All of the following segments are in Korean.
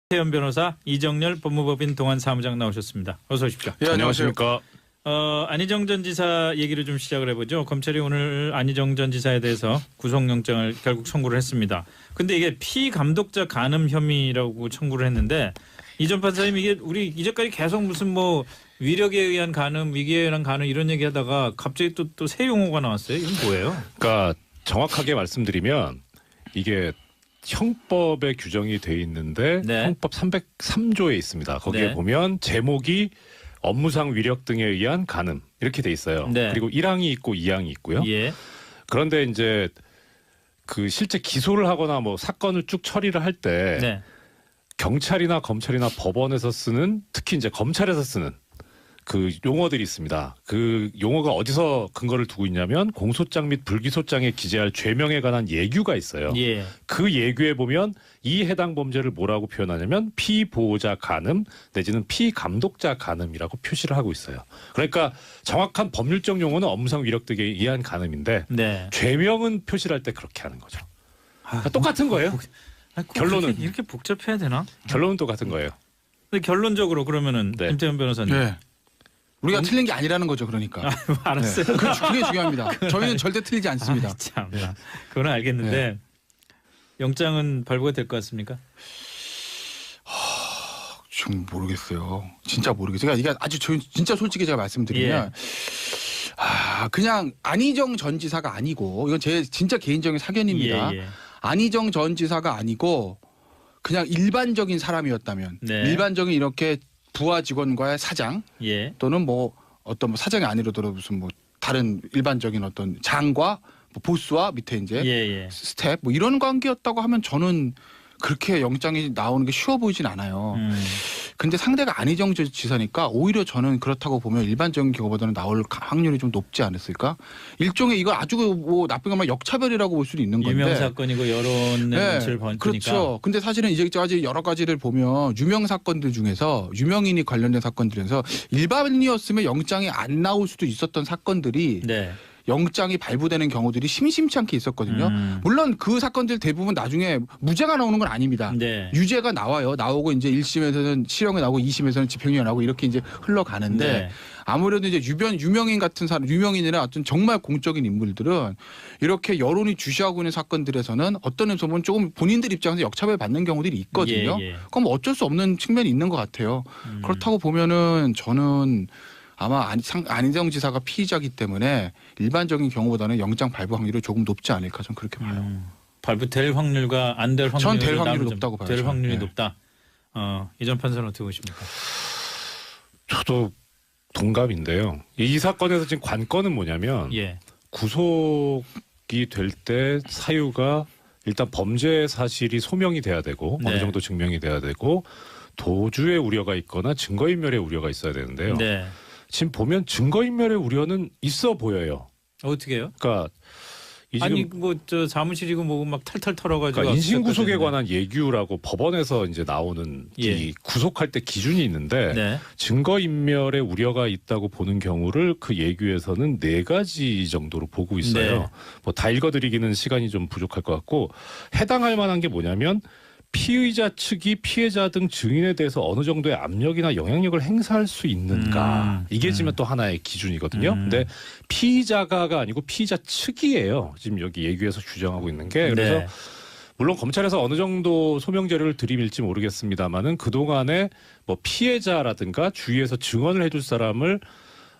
태연 변호사, 이정열 법무법인 동안사무장 나오셨습니다. 어서 오십시오. 예, 안녕하십니까. 안희정 전 지사 얘기를 좀 시작을 해보죠. 검찰이 오늘 안희정 전 지사에 대해서 구속영장을 결국 청구를 했습니다. 근데 이게 피감독자 간음 혐의라고 청구를 했는데 이 전 판사님 이게 우리 이제까지 계속 무슨 뭐 위력에 의한 간음, 위기에 의한 간음 이런 얘기하다가 갑자기 또 새 용어가 나왔어요. 이건 뭐예요? 그러니까 정확하게 말씀드리면 이게 형법에 규정이 돼 있는데 네. 형법 303조에 있습니다. 거기에 네. 보면 제목이 업무상 위력 등에 의한 간음 이렇게 돼 있어요. 네. 그리고 1항이 있고 2항이 있고요. 예. 그런데 이제 그 실제 기소를 하거나 뭐 사건을 쭉 처리를 할 때 네. 경찰이나 검찰이나 법원에서 쓰는, 특히 이제 검찰에서 쓰는 그 용어들이 있습니다. 그 용어가 어디서 근거를 두고 있냐면 공소장 및 불기소장에 기재할 죄명에 관한 예규가 있어요. 예. 그 예규에 보면 이 해당 범죄를 뭐라고 표현하냐면 피보호자 간음 내지는 피감독자 간음이라고 표시를 하고 있어요. 그러니까 정확한 법률적 용어는 업무상 위력 등에 의한 간음인데 네. 죄명은 표시를 할 때 그렇게 하는 거죠. 그러니까 똑같은 거예요. 결론은 이렇게 복잡해야 되나? 결론은 똑같은 거예요. 근데 결론적으로 그러면은 네. 김태현 변호사님. 네. 우리가 틀린 게 아니라는 거죠, 그러니까. 알았어요. 네. 그게 중요합니다. 저희는 절대 틀리지 않습니다. 참, 그건 알겠는데 영장은 발부가 될 것 같습니까? 좀 모르겠어요. 진짜 모르겠어요. 그러니까 이게 아주 진짜 솔직히 제가 말씀드리면 그냥 안희정 전 지사가 아니고 이건 제 진짜 개인적인 사견입니다. 예. 안희정 전 지사가 아니고 그냥 일반적인 사람이었다면 네. 일반적인 이렇게 부하 직원과의 사장 예. 또는 뭐 어떤 뭐 사장이 아니더라도 무슨 뭐 다른 일반적인 어떤 장과 뭐 보스와 밑에 이제 예. 스텝 뭐 이런 관계였다고 하면 저는 그렇게 영장이 나오는 게 쉬워 보이진 않아요. 근데 상대가 안희정 지사니까 오히려 저는 그렇다고 보면 일반적인 경우보다는 나올 확률이 좀 높지 않았을까? 일종의 이걸 아주 뭐 나쁘게 말하면 역차별이라고 볼 수도 있는 건데. 유명 사건이고 여론의 눈치를 번지니까. 그렇죠. 근데 사실은 이제까지 여러 가지를 보면 유명 사건들 중에서 유명인이 관련된 사건들에서 일반인이었으면 영장이 안 나올 수도 있었던 사건들이 네. 영장이 발부되는 경우들이 심심치 않게 있었거든요. 물론 그 사건들 대부분 나중에 무죄가 나오는 건 아닙니다. 네. 유죄가 나와요. 나오고 이제 1심에서는 실형이 나오고 2심에서는 집행유예 나오고 이렇게 이제 흘러가는데 네. 아무래도 이제 유명인 같은 사람, 유명인이나 어떤 정말 공적인 인물들은 이렇게 여론이 주시하고 있는 사건들에서는 어떤 의미에서 보면 조금 본인들 입장에서 역차별 받는 경우들이 있거든요. 예. 그럼 어쩔 수 없는 측면이 있는 것 같아요. 그렇다고 보면은 저는 아마 안희정 지사가 피의자이기 때문에 일반적인 경우보다는 영장 발부 확률이 조금 높지 않을까 저는 그렇게 봐요. 발부될 확률과 안 될 확률이 전 될 확률이 높다고 봐요. 될 확률이 네. 높다. 이전 판사는 어떻게 보십니까? 저도 동감인데요. 이 사건에서 지금 관건은 뭐냐면 예. 구속이 될 때 사유가 일단 범죄 사실이 소명이 돼야 되고 네. 어느 정도 증명이 돼야 되고 도주의 우려가 있거나 증거인멸의 우려가 있어야 되는데요. 네. 지금 보면 증거인멸의 우려는 있어 보여요. 어떻게 해요? 그러니까 이 지금 아니 뭐 저 사무실이고 뭐고 막 탈탈 털어가지고 그러니까 인신구속에 압수수색까지 관한 예규라고 법원에서 이제 나오는 예. 이 구속할 때 기준이 있는데 네. 증거인멸의 우려가 있다고 보는 경우를 그 예규에서는 4가지 정도로 보고 있어요. 네. 뭐 다 읽어드리기는 시간이 좀 부족할 것 같고 해당할 만한 게 뭐냐면 피의자 측이 피해자 등 증인에 대해서 어느 정도의 압력이나 영향력을 행사할 수 있는가 이게 지금 또 하나의 기준이거든요. 근데 피의자가가 아니고 피의자 측이에요. 지금 여기 예규에서 규정하고 있는 게 그래서 네. 물론 검찰에서 어느 정도 소명 자료를 들이밀지 모르겠습니다만은 그 동안에 뭐 피해자라든가 주위에서 증언을 해줄 사람을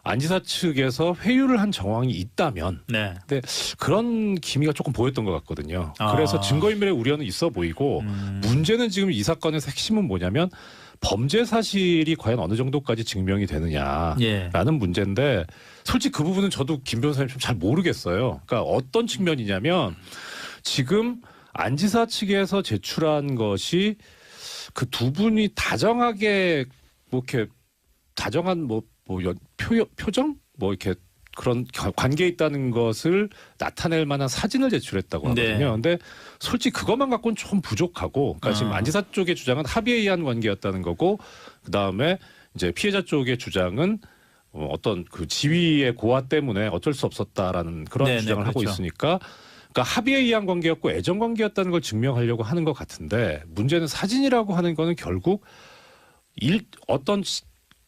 안 지사 측에서 회유를 한 정황이 있다면 네. 근데 그런 기미가 조금 보였던 것 같거든요. 아. 그래서 증거인멸의 우려는 있어 보이고 문제는 지금 이 사건에서 핵심은 뭐냐면 범죄 사실이 과연 어느 정도까지 증명이 되느냐라는 예. 문제인데 솔직히 그 부분은 저도 김 변호사님 좀 잘 모르겠어요. 그러니까 어떤 측면이냐면 지금 안 지사 측에서 제출한 것이 그 두 분이 다정하게 뭐 이렇게 다정한 표정 뭐 이렇게 그런 관계에 있다는 것을 나타낼 만한 사진을 제출했다고 하거든요. 네. 근데 솔직히 그것만 갖고는 좀 부족하고, 그러니까 지금 안지사 쪽의 주장은 합의에 의한 관계였다는 거고, 그 다음에 이제 피해자 쪽의 주장은 어떤 그 지위의 고하 때문에 어쩔 수 없었다라는 그런 네네, 주장을 하고 그렇죠. 있으니까. 그러니까 합의에 의한 관계였고 애정 관계였다는 걸 증명하려고 하는 것 같은데 문제는 사진이라고 하는 거는 결국 어떤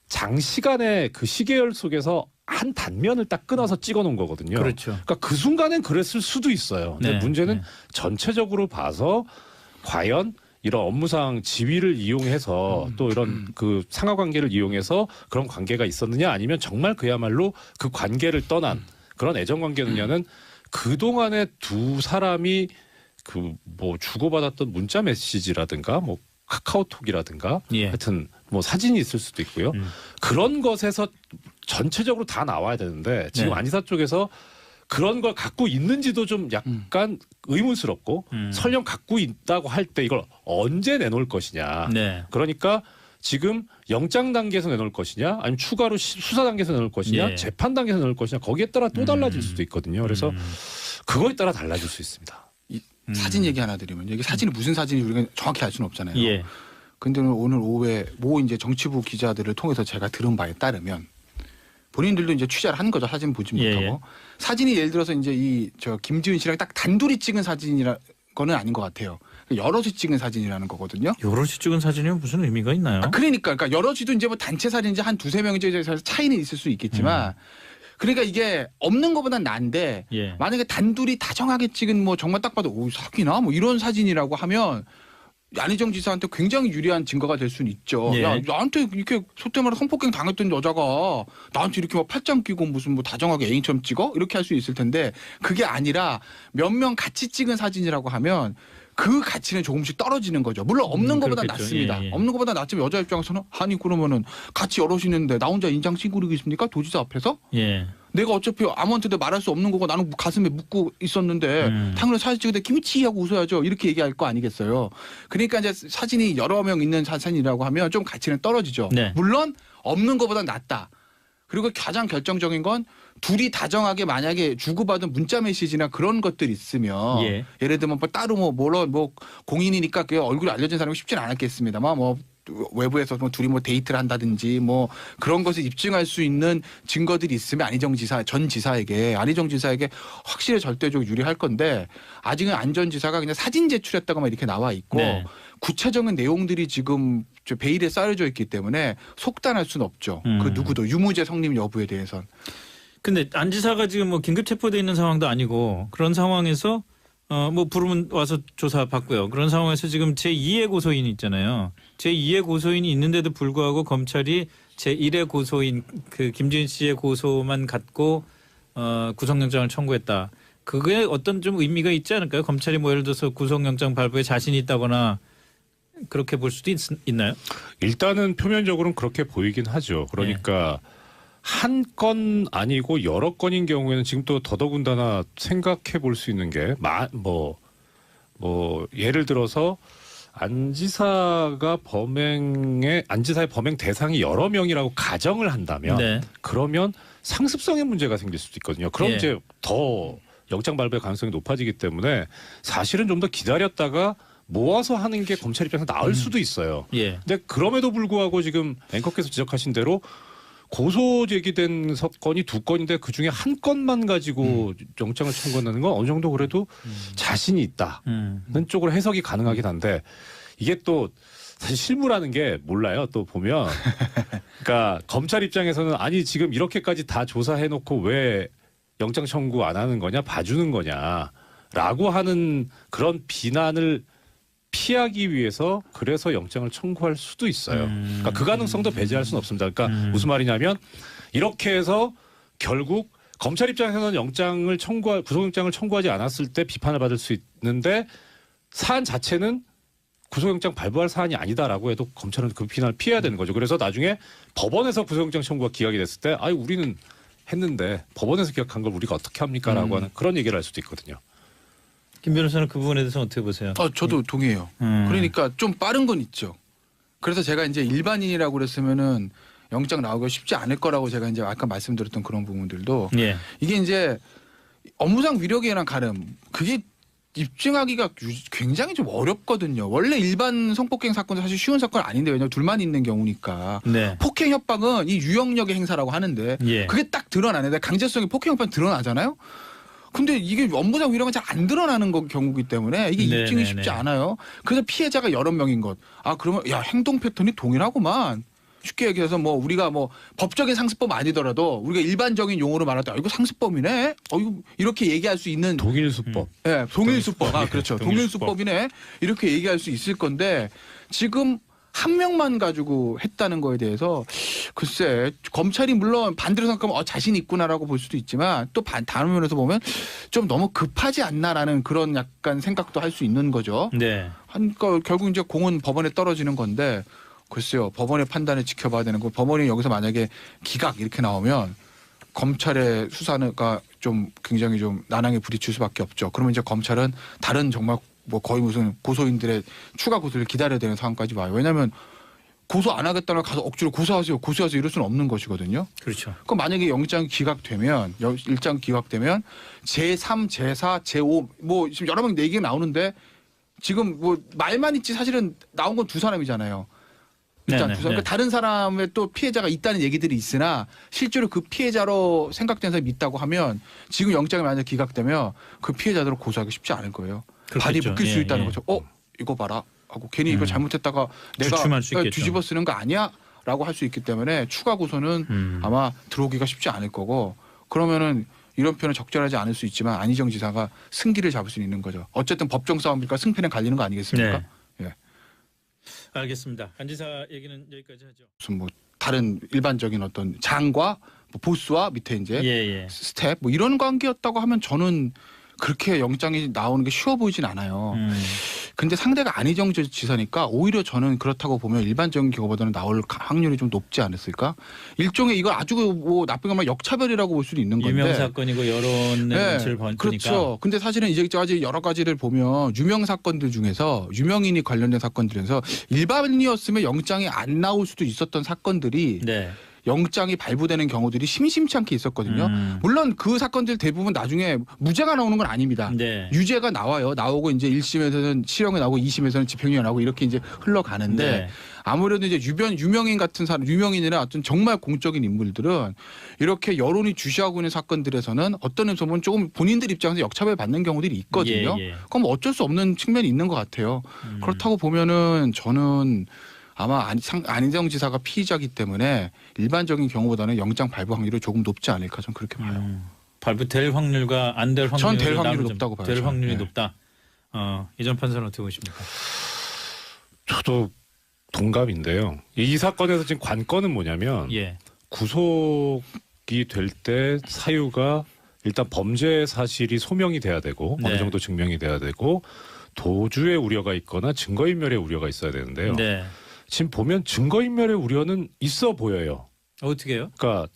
장시간의 그 시계열 속에서 한 단면을 딱 끊어서 찍어놓은 거거든요. 그렇죠. 그러니까 그 순간엔 그랬을 수도 있어요. 근데 네, 문제는 네. 전체적으로 봐서 과연 이런 업무상 지위를 이용해서 또 이런 그 상하 관계를 이용해서 그런 관계가 있었느냐 아니면 정말 그야말로 그 관계를 떠난 그런 애정 관계느냐는 그동안에 두 사람이 그 뭐 주고받았던 문자 메시지라든가 뭐 카카오톡이라든가 예. 하여튼 뭐 사진이 있을 수도 있고요. 그런 것에서 전체적으로 다 나와야 되는데 지금 네. 안지사 쪽에서 그런 걸 갖고 있는지도 좀 약간 의문스럽고 설령 갖고 있다고 할 때 이걸 언제 내놓을 것이냐. 네. 그러니까 지금 영장 단계에서 내놓을 것이냐 아니면 추가로 수사 단계에서 내놓을 것이냐 예. 재판 단계에서 내놓을 것이냐 거기에 따라 또 달라질 수도 있거든요. 그래서 그거에 따라 달라질 수 있습니다. 사진 얘기 하나 드리면 이게 사진이 무슨 사진인지 우리가 정확히 알 수는 없잖아요. 예. 근데 오늘 오후에 모 이제 정치부 기자들을 통해서 제가 들은 바에 따르면 본인들도 이제 취재를 한 거죠. 사진 보지 예, 못하고. 예. 사진이 예를 들어서 이제 김지은 씨랑 딱 단둘이 찍은 사진이라 거는 아닌 것 같아요. 여럿이 찍은 사진이라는 거거든요. 여럿이 찍은 사진이 무슨 의미가 있나요? 그러니까 여럿이도 이제 뭐 단체 사진인지 한 두세 명인지 차이는 있을 수 있겠지만 그러니까 이게 없는 것보단 난데 예. 만약에 단둘이 다정하게 찍은 뭐 정말 딱 봐도 오 사귀나 뭐 이런 사진이라고 하면 안희정 지사한테 굉장히 유리한 증거가 될 수는 있죠. 예. 야 나한테 이렇게 소태 말해 성폭행 당했던 여자가 나한테 이렇게 막 팔짱 끼고 무슨 뭐 다정하게 애인처럼 찍어? 이렇게 할 수 있을 텐데 그게 아니라 몇 명 같이 찍은 사진이라고 하면 그 가치는 조금씩 떨어지는 거죠. 물론 없는 것보다 그렇겠죠. 낫습니다. 예, 예. 없는 것보다 낫지만 여자 입장에서는 아니 그러면은 같이 여럿이 있는데 나 혼자 인장 찡그리겠습니까? 도지사 앞에서? 예. 내가 어차피 아무한테도 말할 수 없는 거고 나는 가슴에 묻고 있었는데 당연히 사진 찍을 때 김치 하고 웃어야죠. 이렇게 얘기할 거 아니겠어요. 그러니까 이제 사진이 여러 명 있는 사진이라고 하면 좀 가치는 떨어지죠. 네. 물론 없는 것보다 낫다. 그리고 가장 결정적인 건 둘이 다정하게 만약에 주고받은 문자 메시지나 그런 것들이 있으면 예. 예를 들면 뭐 따로 뭐 공인이니까 그 얼굴이 알려진 사람이 쉽지는 않았겠습니다만 뭐 외부에서 뭐 둘이 뭐 데이트를 한다든지 뭐 그런 것을 입증할 수 있는 증거들이 있으면 안희정 지사에게 확실히 절대적으로 유리할 건데 아직은 안 전 지사가 그냥 사진 제출했다고만 이렇게 나와 있고 네. 구체적인 내용들이 지금 베일에 쌓여져 있기 때문에 속단할 수는 없죠. 그 누구도 유무죄 성립 여부에 대해선. 근데 안 지사가 지금 뭐 긴급 체포돼 있는 상황도 아니고 그런 상황에서 뭐 부르면 와서 조사 받고요. 그런 상황에서 지금 제2의 고소인이 있잖아요. 제2의 고소인이 있는데도 불구하고 검찰이 제1의 고소인 그 김지은 씨의 고소만 갖고 구속영장을 청구했다. 그게 어떤 좀 의미가 있지 않을까요? 검찰이 뭐 예를 들어서 구속영장 발부에 자신이 있다거나 그렇게 볼 수도 있나요? 일단은 표면적으로는 그렇게 보이긴 하죠. 그러니까 한 건 아니고 여러 건인 경우에는 지금 또 더더군다나 생각해 볼 수 있는 게 예를 들어서 안지사의 범행 대상이 여러 명이라고 가정을 한다면 네. 그러면 상습성의 문제가 생길 수도 있거든요. 그럼 예. 이제 더 영장 발부의 가능성이 높아지기 때문에 사실은 좀 더 기다렸다가 모아서 하는 게 검찰 입장에서 나을 수도 있어요. 예. 근데 그럼에도 불구하고 지금 앵커께서 지적하신 대로 고소 제기된 사건이 두 건인데 그중에 한 건만 가지고 영장을 청구한다는 건 어느 정도 그래도 자신이 있다는 쪽으로 해석이 가능하긴 한데 이게 또 사실 실무라는 게 몰라요. 또 보면 그러니까 검찰 입장에서는 아니 지금 이렇게까지 다 조사해놓고 왜 영장 청구 안 하는 거냐 봐주는 거냐라고 하는 그런 비난을 피하기 위해서 그래서 영장을 청구할 수도 있어요. 그러니까 그 가능성도 배제할 수는 없습니다. 그러니까 무슨 말이냐면 이렇게 해서 결국 검찰 입장에서는 구속영장을 청구하지 않았을 때 비판을 받을 수 있는데 사안 자체는 구속영장 발부할 사안이 아니다라고 해도 검찰은 그 비난을 피해야 되는 거죠. 그래서 나중에 법원에서 구속영장 청구가 기각이 됐을 때 아이 우리는 했는데 법원에서 기각한 걸 우리가 어떻게 합니까라고 하는 그런 얘기를 할 수도 있거든요. 김 변호사는 그 부분에 대해서 어떻게 보세요? 저도 동의해요. 그러니까 좀 빠른 건 있죠. 그래서 제가 이제 일반인이라고 그랬으면은 영장 나오기가 쉽지 않을 거라고 제가 이제 아까 말씀드렸던 그런 부분들도 예. 이게 이제 업무상 위력에 의한 가름 그게 입증하기가 굉장히 좀 어렵거든요. 원래 일반 성폭행 사건은 사실 쉬운 사건 아닌데 왜냐면 둘만 있는 경우니까. 네. 폭행 협박은 이 유형력의 행사라고 하는데 예. 그게 딱 드러나는데 강제성이 폭행 협박은 드러나잖아요. 근데 이게 업무상 위력은 잘 안 드러나는 경우기 때문에 이게 네네네. 입증이 쉽지 않아요. 그래서 피해자가 여러 명인 것. 아 그러면 야 행동 패턴이 동일하구만. 쉽게 얘기해서 뭐 우리가 뭐 법적인 상습범 아니더라도 우리가 일반적인 용어로 말할 때 이거 상습범이네. 이거 이렇게 얘기할 수 있는 동일 수법. 예, 동일수법. 아, 그렇죠. 동일수법. 동일수법이네. 이렇게 얘기할 수 있을 건데 지금 한 명만 가지고 했다는 거에 대해서 글쎄 검찰이 물론 반대로 생각하면 자신 있구나라고 볼 수도 있지만 또 다른 면에서 보면 좀 너무 급하지 않나라는 그런 약간 생각도 할 수 있는 거죠. 네. 그러니까 결국 이제 공은 법원에 떨어지는 건데 글쎄요. 법원의 판단을 지켜봐야 되는 거. 법원이 여기서 만약에 기각 이렇게 나오면 검찰의 수사가 좀 굉장히 좀 난항에 부딪힐 수밖에 없죠. 그러면 이제 검찰은 다른 정말 뭐 거의 무슨 고소인들의 추가 고소를 기다려야 되는 상황까지 와요. 왜냐하면 고소 안 하겠다는 가서 억지로 고소하세요 이럴 수는 없는 것이거든요. 그렇죠. 그럼 만약에 영장 기각되면 일장 기각되면 제3, 제4, 제5 뭐 지금 여러 명 얘기가 나오는데 지금 뭐 말만 있지 사실은 나온 건 두 사람이잖아요. 일단 네네, 두 사람. 네. 그러니까 다른 사람의 또 피해자가 있다는 얘기들이 있으나 실제로 그 피해자로 생각되는 사람이 있다고 하면 지금 영장이 만약 기각되면 그 피해자들을 고소하기 쉽지 않을 거예요. 발이 그렇겠죠. 묶일 수 예, 있다는 예. 거죠. 이거 봐라 하고 괜히 이거 잘못했다가 내가 주춤할 수 있겠죠. 뒤집어 쓰는 거 아니야? 라고 할 수 있기 때문에 추가 고소는 아마 들어오기가 쉽지 않을 거고 그러면은 이런 표현은 적절하지 않을 수 있지만 안희정 지사가 승기를 잡을 수 있는 거죠. 어쨌든 법정 싸움이니까 승패는 갈리는 거 아니겠습니까? 네. 알겠습니다. 안 지사 얘기는 여기까지 하죠. 무슨 뭐 다른 일반적인 어떤 장과 뭐 보스와 밑에 이제 예. 스텝 뭐 이런 관계였다고 하면 저는 그렇게 영장이 나오는 게 쉬워 보이진 않아요. 근데 상대가 안희정 지사니까 오히려 저는 그렇다고 보면 일반적인 경우보다는 나올 확률이 좀 높지 않았을까? 일종의 이거 아주 뭐 나쁜 말로 역차별이라고 볼 수도 있는 건데. 유명 사건이고 여론의 눈치를 보니까. 그렇죠. 근데 사실은 이제까지 여러 가지를 보면 유명 사건들 중에서 유명인이 관련된 사건들에서 일반인이었으면 영장이 안 나올 수도 있었던 사건들이 네. 영장이 발부되는 경우들이 심심치 않게 있었거든요. 물론 그 사건들 대부분 나중에 무죄가 나오는 건 아닙니다. 네. 유죄가 나와요. 나오고 이제 1심에서는 실형이 나오고 2심에서는 집행유예 나오고 이렇게 이제 흘러가는데 네. 아무래도 이제 유명인 같은 사람, 유명인이나 어떤 정말 공적인 인물들은 이렇게 여론이 주시하고 있는 사건들에서는 어떤 면에서 보면 조금 본인들 입장에서 역차별 받는 경우들이 있거든요. 예. 그럼 어쩔 수 없는 측면이 있는 것 같아요. 그렇다고 보면은 저는 아마 안희정 지사가 피의자이기 때문에 일반적인 경우보다는 영장 발부 확률이 조금 높지 않을까 저는 그렇게 봐요. 발부될 확률과 안 될 확률이 전 될 확률이 높다고 봐요. 될 확률이 네. 높다. 이전 판사는 어떻게 보십니까? 저도 동감인데요. 이 사건에서 지금 관건은 뭐냐면 예. 구속이 될 때 사유가 일단 범죄 사실이 소명이 돼야 되고 네. 어느 정도 증명이 돼야 되고 도주의 우려가 있거나 증거인멸의 우려가 있어야 되는데요. 네. 지금 보면 증거인멸의 우려는 있어 보여요. 어떻게 해요? 그러니까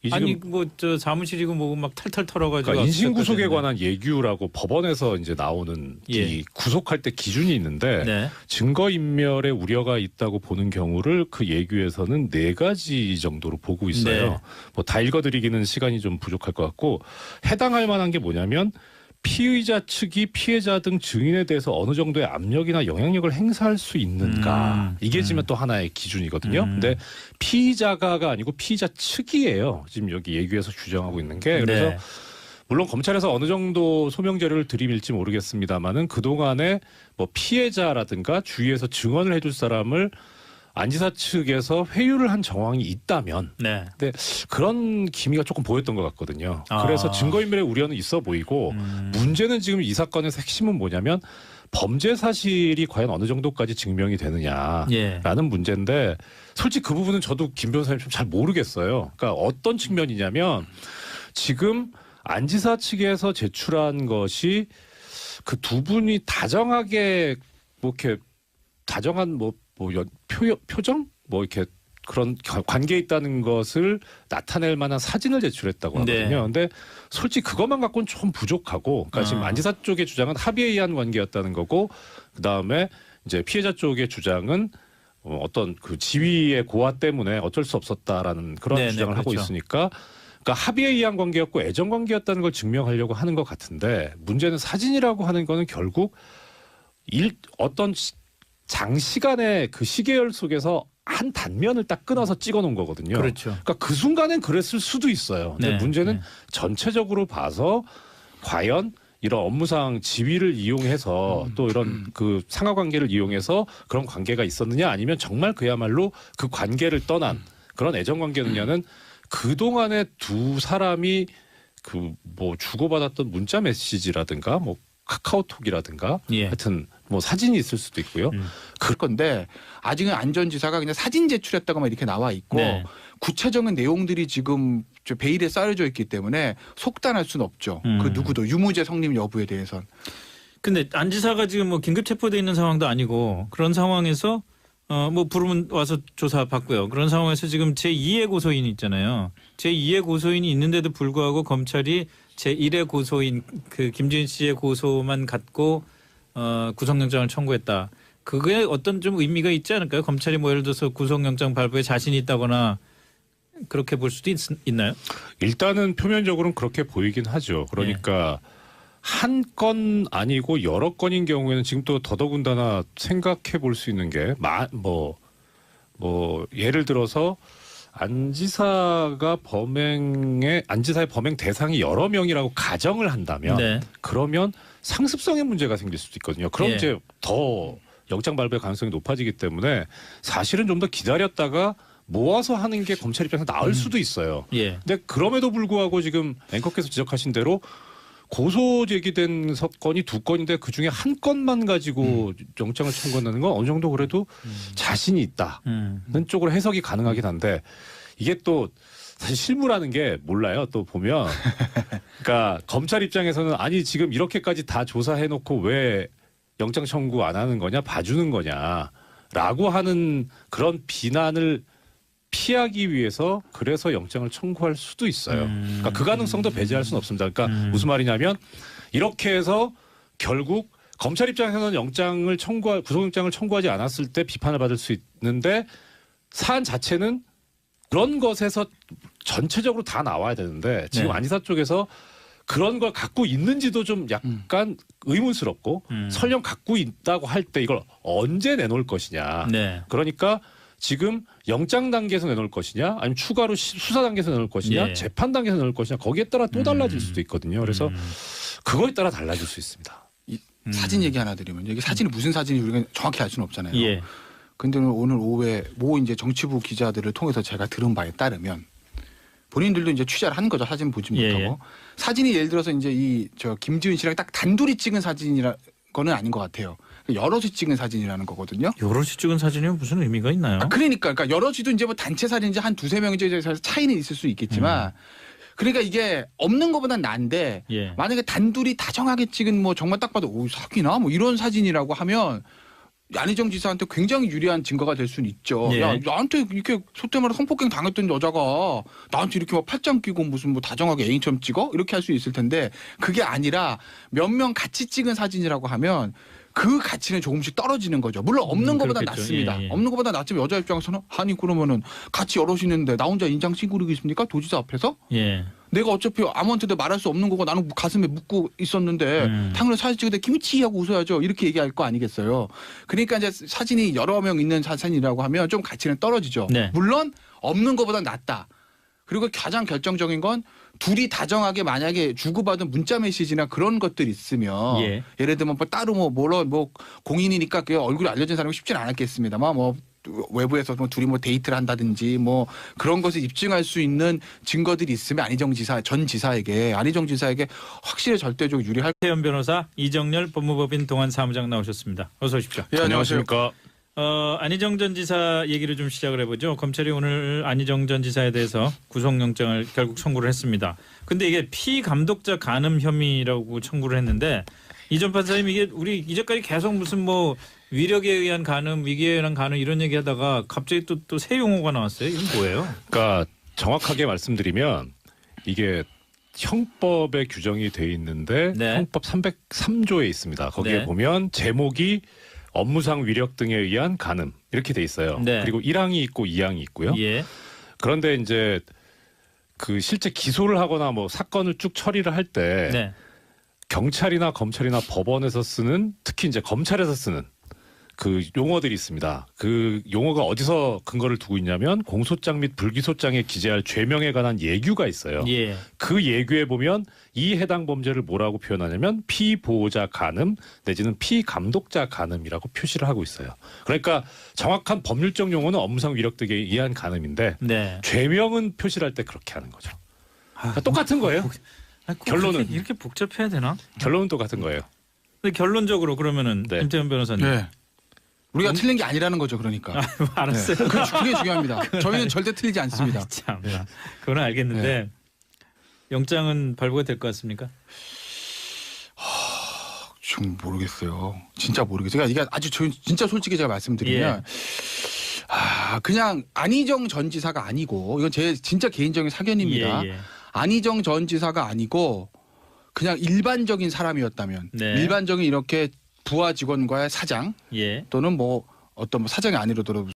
이 지금 아니 뭐 저 사무실이고 뭐고 막 탈탈 털어가지고 그러니까 인신구속에 압수수색까지 관한 예규라고 법원에서 이제 나오는 예. 이 구속할 때 기준이 있는데 했는데. 네. 증거인멸의 우려가 있다고 보는 경우를 그 예규에서는 4가지 정도로 보고 있어요. 네. 뭐 다 읽어드리기는 시간이 좀 부족할 것 같고 해당할 만한 게 뭐냐면 피의자 측이 피해자 등 증인에 대해서 어느 정도의 압력이나 영향력을 행사할 수 있는가 이게 지금 또 하나의 기준이거든요. 근데 피의자가가 아니고 피의자 측이에요. 지금 여기 예규에서 규정하고 있는 게 그래서 네. 물론 검찰에서 어느 정도 소명자료를 들이밀지 모르겠습니다만은 그동안에 뭐 피해자라든가 주위에서 증언을 해줄 사람을 안 지사 측에서 회유를 한 정황이 있다면 네. 근데 그런 기미가 조금 보였던 것 같거든요. 아. 그래서 증거인멸의 우려는 있어 보이고 문제는 지금 이 사건의 핵심은 뭐냐면 범죄 사실이 과연 어느 정도까지 증명이 되느냐라는 예. 문제인데 솔직히 그 부분은 저도 김 변호사님 좀 잘 모르겠어요. 그러니까 어떤 측면이냐면 지금 안 지사 측에서 제출한 것이 그 두 분이 다정하게 뭐 이렇게 다정한 표정 뭐 이렇게 그런 관계에 있다는 것을 나타낼 만한 사진을 제출했다고 하거든요. 네. 근데 솔직히 그것만 갖고는 좀 부족하고 그러니까 지금 안 지사 쪽의 주장은 합의에 의한 관계였다는 거고 그다음에 이제 피해자 쪽의 주장은 어떤 그 지위의 고하 때문에 어쩔 수 없었다라는 그런 네네, 주장을 하고 그렇죠. 있으니까 그러니까 합의에 의한 관계였고 애정 관계였다는 걸 증명하려고 하는 것 같은데 문제는 사진이라고 하는 거는 결국 어떤 장시간의 그 시계열 속에서 한 단면을 딱 끊어서 찍어놓은 거거든요. 그렇죠. 그러니까 그 순간엔 그랬을 수도 있어요. 근데 네, 문제는 네. 전체적으로 봐서 과연 이런 업무상 지위를 이용해서 또 이런 그 상하관계를 이용해서 그런 관계가 있었느냐 아니면 정말 그야말로 그 관계를 떠난 그런 애정관계느냐는 그동안에 두 사람이 그 뭐 주고받았던 문자 메시지라든가 뭐 카카오톡이라든가 예. 하여튼 뭐 사진이 있을 수도 있고요. 그럴 건데 아직은 안 전 지사가 그냥 사진 제출했다고만 이렇게 나와 있고 네. 구체적인 내용들이 지금 저 베일에 쌓여져 있기 때문에 속단할 수는 없죠. 그 누구도 유무죄 성립 여부에 대해선. 근데 안 지사가 지금 뭐 긴급 체포돼 있는 상황도 아니고 그런 상황에서 뭐 부르면 와서 조사 받고요. 그런 상황에서 지금 제2의 고소인이 있잖아요. 제2의 고소인이 있는데도 불구하고 검찰이 제1의 고소인 그 김주인 씨의 고소만 갖고 구속영장을 청구했다. 그게 어떤 좀 의미가 있지 않을까요? 검찰이 뭐 예를 들어서 구속영장 발부에 자신이 있다거나 그렇게 볼 수도 있나요? 일단은 표면적으로는 그렇게 보이긴 하죠. 그러니까 한 건 아니고 여러 건인 경우에는 지금 또 더더군다나 생각해 볼 수 있는 게 뭐 예를 들어서 안 지사의 범행 대상이 여러 명이라고 가정을 한다면 네. 그러면 상습성의 문제가 생길 수도 있거든요. 그럼 예. 이제 더 영장 발부의 가능성이 높아지기 때문에 사실은 좀 더 기다렸다가 모아서 하는 게 검찰 입장에서 나을 수도 있어요. 예. 근데 그럼에도 불구하고 지금 앵커께서 지적하신 대로 고소 제기된 사건이 두 건인데 그중에 한 건만 가지고 영장을 청구한다는 건 어느 정도 그래도 자신이 있다는 쪽으로 해석이 가능하긴 한데 이게 또 사실 실무라는 게 몰라요. 또 보면 그러니까 검찰 입장에서는 아니 지금 이렇게까지 다 조사해놓고 왜 영장 청구 안 하는 거냐 봐주는 거냐라고 하는 그런 비난을 피하기 위해서 그래서 영장을 청구할 수도 있어요. 그러니까 그 가능성도 배제할 수는 없습니다. 그러니까 무슨 말이냐면 이렇게 해서 결국 검찰 입장에서는 구속영장을 청구하지 않았을 때 비판을 받을 수 있는데 사안 자체는 그런 것에서 전체적으로 다 나와야 되는데 지금 네. 안지사 쪽에서 그런 걸 갖고 있는지도 좀 약간 의문스럽고 설령 갖고 있다고 할 때 이걸 언제 내놓을 것이냐. 네. 그러니까 지금 영장 단계에서 내놓을 것이냐 아니면 추가로 수사 단계에서 내놓을 것이냐 예. 재판 단계에서 내놓을 것이냐 거기에 따라 또 달라질 수도 있거든요. 그래서 그거에 따라 달라질 수 있습니다. 사진 얘기 하나 드리면 이게 사진이 무슨 사진인지 우리가 정확히 알 수는 없잖아요. 예. 근데 오늘 오후에 모 이제 정치부 기자들을 통해서 제가 들은 바에 따르면 본인들도 이제 취재를 한 거죠. 사진 보지 예, 못하고. 사진이 예를 들어서 이제 김지은 씨랑 딱 단둘이 찍은 사진이라 거는 아닌 것 같아요. 여럿이 찍은 사진이라는 거거든요. 여럿이 찍은 사진이 무슨 의미가 있나요? 그러니까 여럿이도 이제 뭐 단체 사진인지 한 두세 명인지 차이는 있을 수 있겠지만 그러니까 이게 없는 것보단 나은데 예. 만약에 단둘이 다정하게 찍은 뭐 정말 딱 봐도 오 사귀나 뭐 이런 사진이라고 하면 안희정 지사한테 굉장히 유리한 증거가 될 수는 있죠. 예. 야 나한테 이렇게 소때마다 성폭행 당했던 여자가 나한테 이렇게 막 팔짱 끼고 무슨 뭐 다정하게 애인처럼 찍어? 이렇게 할 수 있을 텐데 그게 아니라 몇 명 같이 찍은 사진이라고 하면 그 가치는 조금씩 떨어지는 거죠. 물론 없는 것보다 그렇겠죠. 낫습니다. 예, 예. 없는 것보다 낫지만 여자 입장에서는 아니 그러면은 같이 여럿이 있는데 나 혼자 인장 찡그리겠습니까? 도지사 앞에서? 예. 내가 어차피 아무한테도 말할 수 없는 거고 나는 가슴에 묻고 있었는데 당연히 사진 찍을 때 김치 하고 웃어야죠. 이렇게 얘기할 거 아니겠어요. 그러니까 이제 사진이 여러 명 있는 사진이라고 하면 좀 가치는 떨어지죠. 네. 물론 없는 것보다 낫다. 그리고 가장 결정적인 건 둘이 다정하게 만약에 주고받은 문자 메시지나 그런 것들이 있으면 예. 예를 들면 뭐 따로 뭐 공인이니까 그 얼굴이 알려진 사람이 쉽지는 않았겠습니다만 뭐 외부에서 뭐 둘이 뭐 데이트를 한다든지 뭐 그런 것을 입증할 수 있는 증거들이 있으면 안희정 지사에게 확실히 절대적으로 유리할. 태연 변호사, 이정렬 법무법인 동안 사무장 나오셨습니다. 어서 오십시오. 예, 안녕하십니까. 안희정 전 지사 얘기를 좀 시작을 해보죠. 검찰이 오늘 안희정 전 지사에 대해서 구속영장을 결국 청구를 했습니다. 근데 이게 피감독자 간음 혐의라고 청구를 했는데 이전 판사님 이게 우리 이제까지 계속 무슨 뭐 위력에 의한 간음, 위기에 의한 간음 이런 얘기하다가 갑자기 또 새 용어가 나왔어요. 이건 뭐예요? 그러니까 정확하게 말씀드리면 이게 형법에 규정이 돼 있는데 네. 형법 303조에 있습니다. 거기에 네. 보면 제목이 업무상 위력 등에 의한 간음 이렇게 돼 있어요. 네. 그리고 1항이 있고 2항이 있고요. 예. 그런데 이제 그 실제 기소를 하거나 뭐 사건을 쭉 처리를 할 때 네. 경찰이나 검찰이나 법원에서 쓰는 특히 이제 검찰에서 쓰는 그 용어들이 있습니다. 그 용어가 어디서 근거를 두고 있냐면 공소장 및 불기소장에 기재할 죄명에 관한 예규가 있어요. 예. 그 예규에 보면 이 해당 범죄를 뭐라고 표현하냐면 피보호자 간음 내지는 피감독자 간음이라고 표시를 하고 있어요. 그러니까 정확한 법률적 용어는 업무상 위력 등에 의한 간음인데 네. 죄명은 표시를 할 때 그렇게 하는 거죠. 그러니까 똑같은 거예요. 아니, 꼭 결론은- 이렇게 복잡해야 되나? 결론은 똑같은 거예요. 근데 결론적으로 그러면은 네. 김태현 변호사님. 네. 우리가 틀린 게 아니라는 거죠, 그러니까. 알았어요. 네. 그게 중요합니다. 저희는 절대 틀리지 않습니다. 아, 참. 네. 그건 알겠는데 영장은 발부가 될 것 같습니까? 좀 모르겠어요. 진짜 모르겠어요. 그러니까 이게 아주 진짜 솔직히 제가 말씀드리면 그냥 안희정 전 지사가 아니고 이건 제 진짜 개인적인 사견입니다. 예, 예. 안희정 전 지사가 아니고 그냥 일반적인 사람이었다면 네. 일반적인 이렇게 부하 직원과의 사장 예. 또는 뭐 어떤 뭐 사장이 아니더라도